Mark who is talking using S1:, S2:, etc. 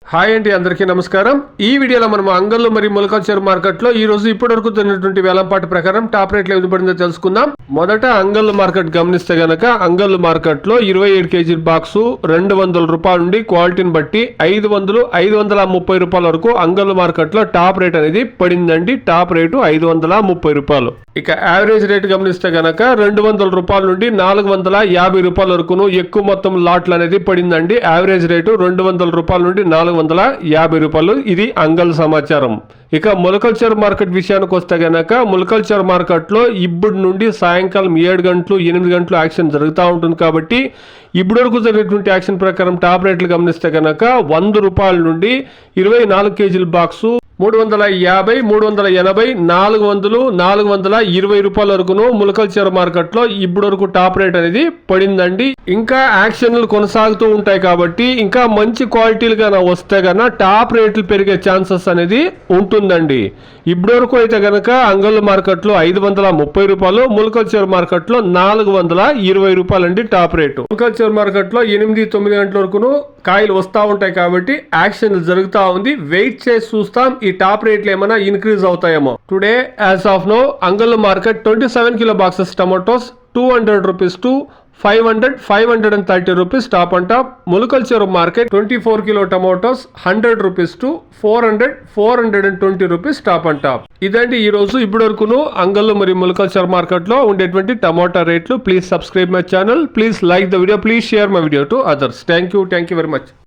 S1: Hi అండి, అందరికీ నమస్కారం. ఈ వీడియోలో మనం అంగళ్ళు మరియు మొలకల్చర్ మార్కెట్ లో ఈ రోజు ఇప్పటివరకు జరిగినటువంటి వేలంపాట ప్రకారం టాప్ రేట్లు ఏది పడిందో తెలుసుకుందాం. మొదట అంగళ్ళు మార్కెట్ గమనిస్తే గనక అంగళ్ళు మార్కెట్ లో 27 కేజీ బాక్స్ 200 రూపాయల నుండి క్వాలిటీని బట్టి 500, 530 రూపాయల వరకు అంగళ్ళు మార్కెట్ లో టాప్ రేట్ అనేది పడిందండి. టాప్ రేటు 530 రూపాయలు. ఇక యావరేజ్ రేట్ గమనిస్తే గనక 200 రూపాయల నుండి 450 రూపాయల వరకును ఎక్కువ మొత్తం లాట్లు అనేది పడిందండి. యావరేజ్ రేటు 200 రూపాయల నుండి 450 రూపాయలు. ఇది అంగల్ సమాచారం. ఇక మొలకల్చర్ మార్కెట్ విషయానికి వస్తే గనక మొలకల్చర్ మార్కెట్ లో ఇప్పుడు నుండి సాయంకాలం 7 గంటలు 8 గంటలు యాక్షన్ జరుగుతూ ఉంటుంది కాబట్టి ఇప్పుడు వరకు జరిగినటువంటి యాక్షన్ ప్రకారం టాప్ రేట్లు గమనిస్తే గనక 100 రూపాయల నుండి 24 కేజీల బాక్సు 350, 380, 400, 420 రూపాయల వరకును ములకల్చర్ మార్కెట్ లో ఇప్పుడు వరకు టాప్ రేట్ అనేది పడిందండి. ఇంకా యాక్షన్లు కొనసాగుతూ ఉంటాయి కాబట్టి ఇంకా మంచి క్వాలిటీలుగా వస్తే గన టాప్ రేట్లు పెరిగే ఛాన్సెస్ అనేది ఉంటుందండి. ఇప్పుడు వరకు అయితే గనక అంగళ్ళు మార్కెట్ లో 530 రూపాయలు, ములకల్చర్ మార్కెట్ లో 420 రూపాయలు అండి టాప్ రేటు. ములకల్చర్ మార్కెట్ లో 8-9 గంటల వరకును కాయలు వస్తూ ఉంటాయి కాబట్టి యాక్షన్ జరుగుతూ ఉంది. వెయిట్ చేసి చూస్తాం ఈ టాప్ రేట్లు ఏమైనా ఇంక్రీజ్ అవుతాయేమో. Today as of now Angallu market 27 kilo boxes tomatoes 200 rupees to 500, 530 rupees top and top. Mulakalacheruvu market 24 kilo tomatoes 100 rupees to 400, 420 rupees top and top. ఇదండి ఈ రోజు ఇప్పటి వరకును అంగళ్ళు మరియు ములకల్చర్ మార్కెట్ లో ఉండేటువంటి టమాటా రేట్లు. Please subscribe my channel, please like the video, please share my video to others. Thank you very much.